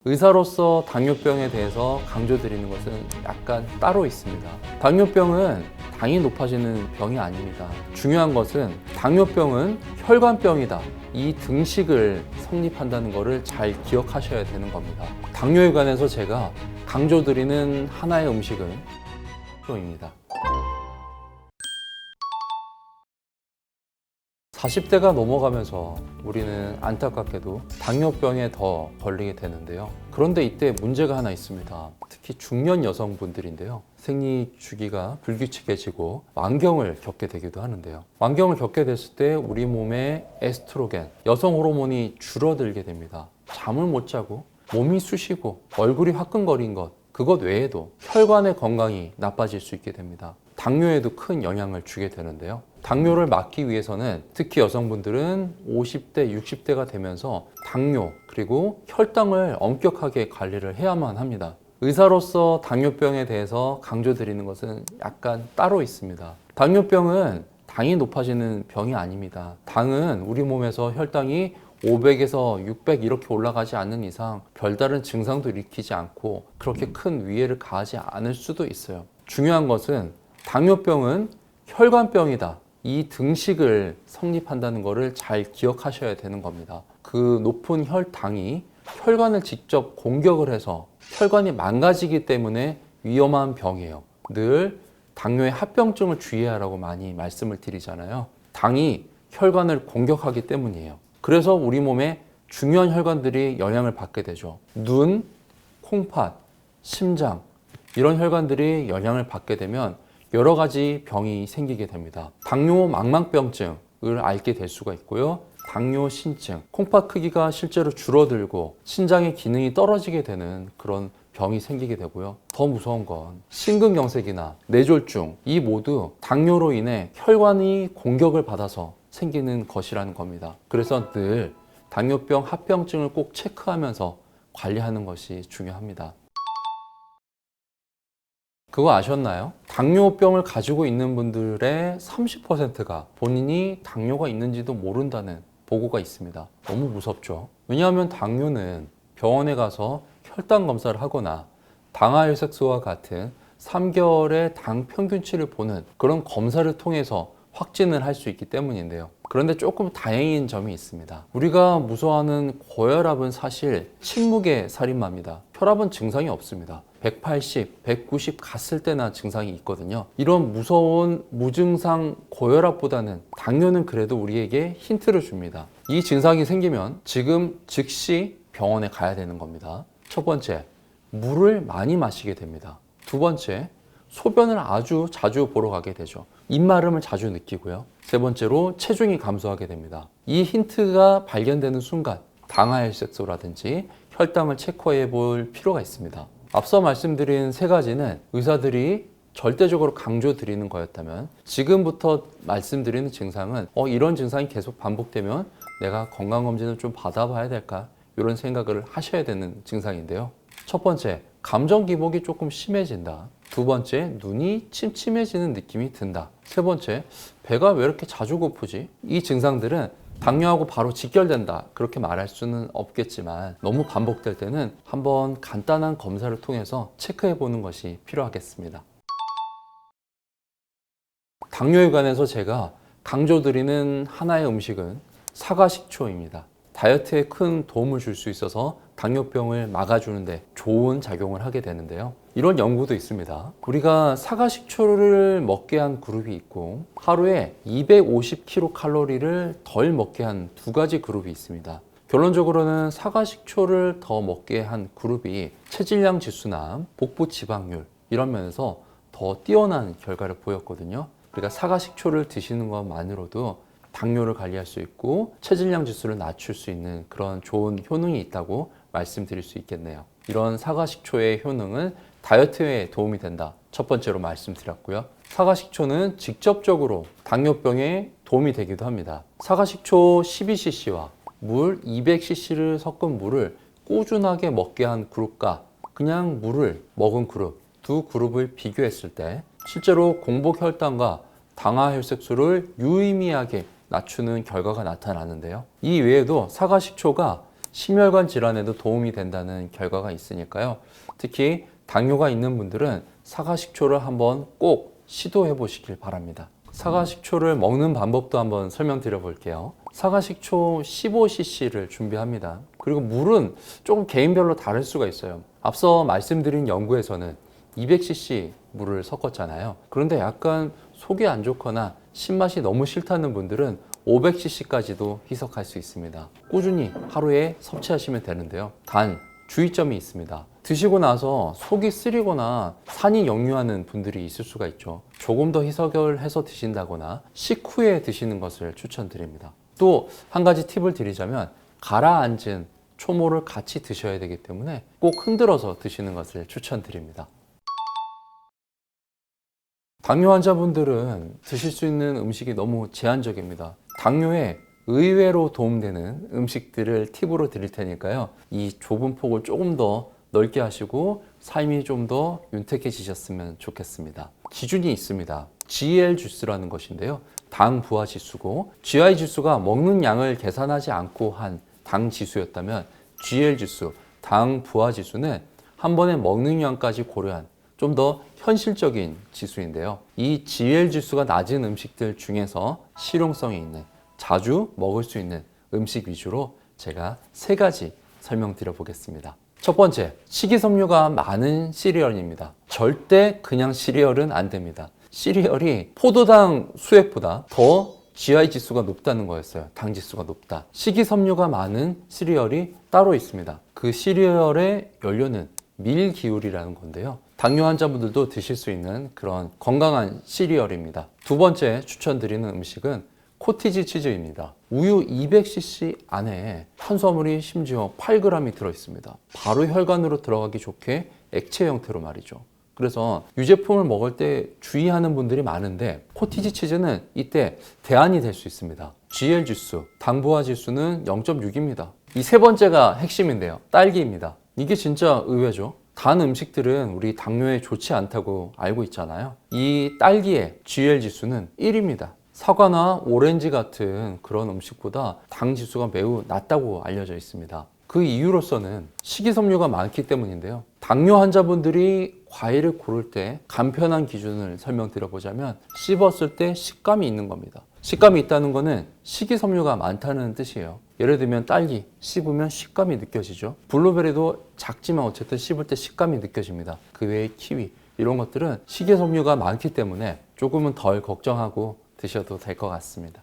의사로서 당뇨병에 대해서 강조드리는 것은 약간 따로 있습니다. 당뇨병은 당이 높아지는 병이 아닙니다. 중요한 것은 당뇨병은 혈관병이다. 이 등식을 성립한다는 것을 잘 기억하셔야 되는 겁니다. 당뇨에 관해서 제가 강조드리는 하나의 음식은 입니다. 40대가 넘어가면서 우리는 안타깝게도 당뇨병에 더 걸리게 되는데요. 그런데 이때 문제가 하나 있습니다. 특히 중년 여성분들인데요. 생리 주기가 불규칙해지고 만경을 겪게 되기도 하는데요. 만경을 겪게 됐을 때 우리 몸의 에스트로겐, 여성 호르몬이 줄어들게 됩니다. 잠을 못 자고 몸이 쑤시고 얼굴이 화끈거린 것, 그것 외에도 혈관의 건강이 나빠질 수 있게 됩니다. 당뇨에도 큰 영향을 주게 되는데요. 당뇨를 막기 위해서는 특히 여성분들은 50대, 60대가 되면서 당뇨 그리고 혈당을 엄격하게 관리를 해야만 합니다. 의사로서 당뇨병에 대해서 강조드리는 것은 약간 따로 있습니다. 당뇨병은 당이 높아지는 병이 아닙니다. 당은 우리 몸에서 혈당이 500에서 600 이렇게 올라가지 않는 이상 별다른 증상도 일으키지 않고 그렇게 큰 위해를 가하지 않을 수도 있어요. 중요한 것은 당뇨병은 혈관병이다. 이 등식을 성립한다는 것을 잘 기억하셔야 되는 겁니다. 그 높은 혈당이 혈관을 직접 공격을 해서 혈관이 망가지기 때문에 위험한 병이에요. 늘 당뇨의 합병증을 주의하라고 많이 말씀을 드리잖아요. 당이 혈관을 공격하기 때문이에요. 그래서 우리 몸에 중요한 혈관들이 영향을 받게 되죠. 눈, 콩팥, 심장 이런 혈관들이 영향을 받게 되면 여러 가지 병이 생기게 됩니다. 당뇨 망막병증을 앓게 될 수가 있고요. 당뇨 신증, 콩팥 크기가 실제로 줄어들고 신장의 기능이 떨어지게 되는 그런 병이 생기게 되고요. 더 무서운 건 심근경색이나 뇌졸중, 이 모두 당뇨로 인해 혈관이 공격을 받아서 생기는 것이라는 겁니다. 그래서 늘 당뇨병 합병증을 꼭 체크하면서 관리하는 것이 중요합니다. 그거 아셨나요? 당뇨병을 가지고 있는 분들의 30%가 본인이 당뇨가 있는지도 모른다는 보고가 있습니다. 너무 무섭죠? 왜냐하면 당뇨는 병원에 가서 혈당 검사를 하거나 당하혈색소와 같은 3개월의 당 평균치를 보는 그런 검사를 통해서 확진을 할 수 있기 때문인데요. 그런데 조금 다행인 점이 있습니다. 우리가 무서워하는 고혈압은 사실 침묵의 살인마입니다. 혈압은 증상이 없습니다. 180, 190 갔을 때나 증상이 있거든요. 이런 무서운 무증상 고혈압보다는 당뇨는 그래도 우리에게 힌트를 줍니다. 이 증상이 생기면 지금 즉시 병원에 가야 되는 겁니다. 첫 번째, 물을 많이 마시게 됩니다. 두 번째, 소변을 아주 자주 보러 가게 되죠. 입마름을 자주 느끼고요. 세 번째로 체중이 감소하게 됩니다. 이 힌트가 발견되는 순간 당하혈색소라든지 혈당을 체크해 볼 필요가 있습니다. 앞서 말씀드린 세 가지는 의사들이 절대적으로 강조드리는 거였다면 지금부터 말씀드리는 증상은 이런 증상이 계속 반복되면 내가 건강검진을 좀 받아봐야 될까? 이런 생각을 하셔야 되는 증상인데요. 첫 번째, 감정 기복이 조금 심해진다. 두 번째, 눈이 침침해지는 느낌이 든다. 세 번째, 배가 왜 이렇게 자주 고프지? 이 증상들은 당뇨하고 바로 직결된다. 그렇게 말할 수는 없겠지만 너무 반복될 때는 한번 간단한 검사를 통해서 체크해 보는 것이 필요하겠습니다. 당뇨에 관해서 제가 강조드리는 하나의 음식은 사과식초입니다. 다이어트에 큰 도움을 줄 수 있어서 당뇨병을 막아주는데 좋은 작용을 하게 되는데요. 이런 연구도 있습니다. 우리가 사과식초를 먹게 한 그룹이 있고 하루에 250kcal를 덜 먹게 한 두 가지 그룹이 있습니다. 결론적으로는 사과식초를 더 먹게 한 그룹이 체질량 지수나 복부 지방률 이런 면에서 더 뛰어난 결과를 보였거든요. 우리가 사과식초를 드시는 것만으로도 당뇨를 관리할 수 있고 체질량 지수를 낮출 수 있는 그런 좋은 효능이 있다고 말씀드릴 수 있겠네요. 이런 사과식초의 효능은 다이어트에 도움이 된다. 첫 번째로 말씀드렸고요. 사과식초는 직접적으로 당뇨병에 도움이 되기도 합니다. 사과식초 12cc와 물 200cc를 섞은 물을 꾸준하게 먹게 한 그룹과 그냥 물을 먹은 그룹, 두 그룹을 비교했을 때 실제로 공복 혈당과 당하혈색소를 유의미하게 낮추는 결과가 나타나는데요. 이 외에도 사과식초가 심혈관 질환에도 도움이 된다는 결과가 있으니까요. 특히 당뇨가 있는 분들은 사과식초를 한번 꼭 시도해 보시길 바랍니다. 사과식초를 먹는 방법도 한번 설명드려 볼게요. 사과식초 15cc를 준비합니다. 그리고 물은 조금 개인별로 다를 수가 있어요. 앞서 말씀드린 연구에서는 200cc 물을 섞었잖아요. 그런데 약간 속이 안 좋거나 신맛이 너무 싫다는 분들은 500cc까지도 희석할 수 있습니다. 꾸준히 하루에 섭취하시면 되는데요. 단 주의점이 있습니다. 드시고 나서 속이 쓰리거나 산이 역류하는 분들이 있을 수가 있죠. 조금 더 희석을 해서 드신다거나 식후에 드시는 것을 추천드립니다. 또 한 가지 팁을 드리자면 가라앉은 초모를 같이 드셔야 되기 때문에 꼭 흔들어서 드시는 것을 추천드립니다. 당뇨 환자분들은 드실 수 있는 음식이 너무 제한적입니다. 당뇨에 의외로 도움되는 음식들을 팁으로 드릴 테니까요. 이 좁은 폭을 조금 더 넓게 하시고 삶이 좀 더 윤택해지셨으면 좋겠습니다. 기준이 있습니다. GL 주스라는 것인데요. 당 부하 지수고 GI 지수가 먹는 양을 계산하지 않고 한 당 지수였다면 GL 지수, 당 부하 지수는 한 번에 먹는 양까지 고려한 좀 더 현실적인 지수인데요. 이 GL 지수가 낮은 음식들 중에서 실용성이 있는 자주 먹을 수 있는 음식 위주로 제가 3가지 설명드려 보겠습니다. 첫 번째, 식이섬유가 많은 시리얼입니다. 절대 그냥 시리얼은 안 됩니다. 시리얼이 포도당 수액보다 더 GI 지수가 높다는 거였어요. 당 지수가 높다. 식이섬유가 많은 시리얼이 따로 있습니다. 그 시리얼의 연료는 밀기울이라는 건데요. 당뇨 환자분들도 드실 수 있는 그런 건강한 시리얼입니다. 두 번째 추천드리는 음식은 코티지 치즈입니다. 우유 200cc 안에 탄수화물이 심지어 8g이 들어있습니다. 바로 혈관으로 들어가기 좋게 액체 형태로 말이죠. 그래서 유제품을 먹을 때 주의하는 분들이 많은데 코티지 치즈는 이때 대안이 될 수 있습니다. GL 지수, 당 부하 지수는 0.6입니다. 이 세 번째가 핵심인데요. 딸기입니다. 이게 진짜 의외죠. 단 음식들은 우리 당뇨에 좋지 않다고 알고 있잖아요. 이 딸기의 GL 지수는 1입니다. 사과나 오렌지 같은 그런 음식보다 당 지수가 매우 낮다고 알려져 있습니다. 그 이유로서는 식이섬유가 많기 때문인데요. 당뇨 환자분들이 과일을 고를 때 간편한 기준을 설명드려보자면 씹었을 때 식감이 있는 겁니다. 식감이 있다는 것은 식이섬유가 많다는 뜻이에요. 예를 들면 딸기, 씹으면 식감이 느껴지죠. 블루베리도 작지만 어쨌든 씹을 때 식감이 느껴집니다. 그 외에 키위, 이런 것들은 식이섬유가 많기 때문에 조금은 덜 걱정하고 드셔도 될 것 같습니다.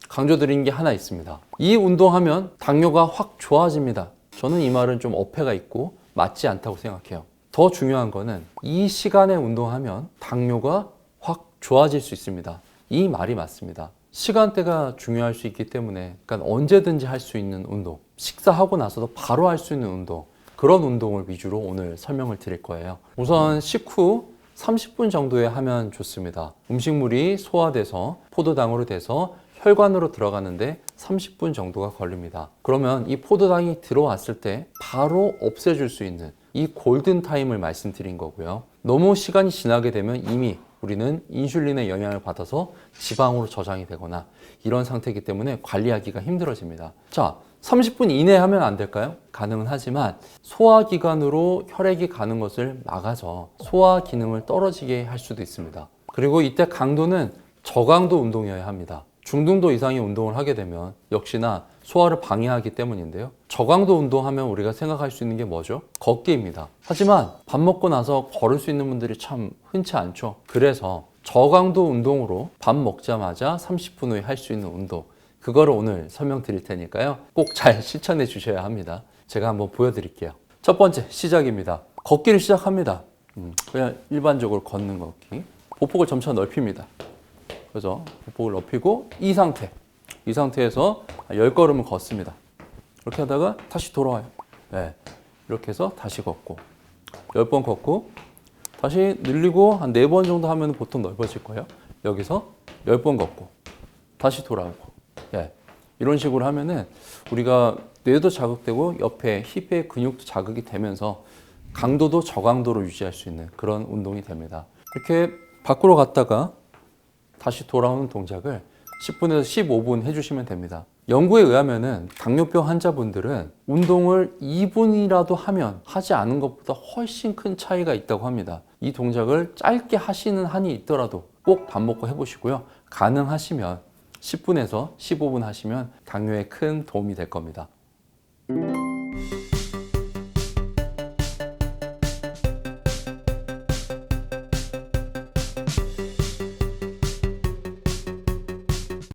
강조드리는 게 하나 있습니다. 이 운동하면 당뇨가 확 좋아집니다. 저는 이 말은 좀 어폐가 있고 맞지 않다고 생각해요. 더 중요한 거는 이 시간에 운동하면 당뇨가 확 좋아질 수 있습니다. 이 말이 맞습니다. 시간대가 중요할 수 있기 때문에 그러니까 언제든지 할 수 있는 운동, 식사하고 나서도 바로 할 수 있는 운동, 그런 운동을 위주로 오늘 설명을 드릴 거예요. 우선 식후 30분 정도에 하면 좋습니다. 음식물이 소화돼서 포도당으로 돼서 혈관으로 들어가는데 30분 정도가 걸립니다. 그러면 이 포도당이 들어왔을 때 바로 없애줄 수 있는 이 골든타임을 말씀드린 거고요. 너무 시간이 지나게 되면 이미 우리는 인슐린의 영향을 받아서 지방으로 저장이 되거나 이런 상태이기 때문에 관리하기가 힘들어집니다. 자, 30분 이내에 하면 안 될까요? 가능은 하지만 소화기관으로 혈액이 가는 것을 막아서 소화 기능을 떨어지게 할 수도 있습니다. 그리고 이때 강도는 저강도 운동이어야 합니다. 중등도 이상의 운동을 하게 되면 역시나 소화를 방해하기 때문인데요. 저강도 운동하면 우리가 생각할 수 있는 게 뭐죠? 걷기입니다. 하지만 밥 먹고 나서 걸을 수 있는 분들이 참 흔치 않죠. 그래서 저강도 운동으로 밥 먹자마자 30분 후에 할 수 있는 운동, 그거를 오늘 설명드릴 테니까요. 꼭 잘 실천해 주셔야 합니다. 제가 한번 보여드릴게요. 첫 번째 시작입니다. 걷기를 시작합니다. 그냥 일반적으로 걷는 걷기. 보폭을 점차 넓힙니다. 그래서 보폭을 넓히고 이 상태에서 10걸음을 걷습니다. 이렇게 하다가 다시 돌아와요. 네, 이렇게 해서 다시 걷고 10번 걷고 다시 늘리고 한 4번 정도 하면 보통 넓어질 거예요. 여기서 10번 걷고 다시 돌아오고 네, 이런 식으로 하면은 우리가 뇌도 자극되고 옆에 힙의 근육도 자극이 되면서 강도도 저강도로 유지할 수 있는 그런 운동이 됩니다. 이렇게 밖으로 갔다가 다시 돌아오는 동작을 10분에서 15분 해주시면 됩니다. 연구에 의하면은 당뇨병 환자분들은 운동을 2분이라도 하면 하지 않은 것보다 훨씬 큰 차이가 있다고 합니다. 이 동작을 짧게 하시는 한이 있더라도 꼭 밥 먹고 해보시고요. 가능하시면 10분에서 15분 하시면 당뇨에 큰 도움이 될 겁니다.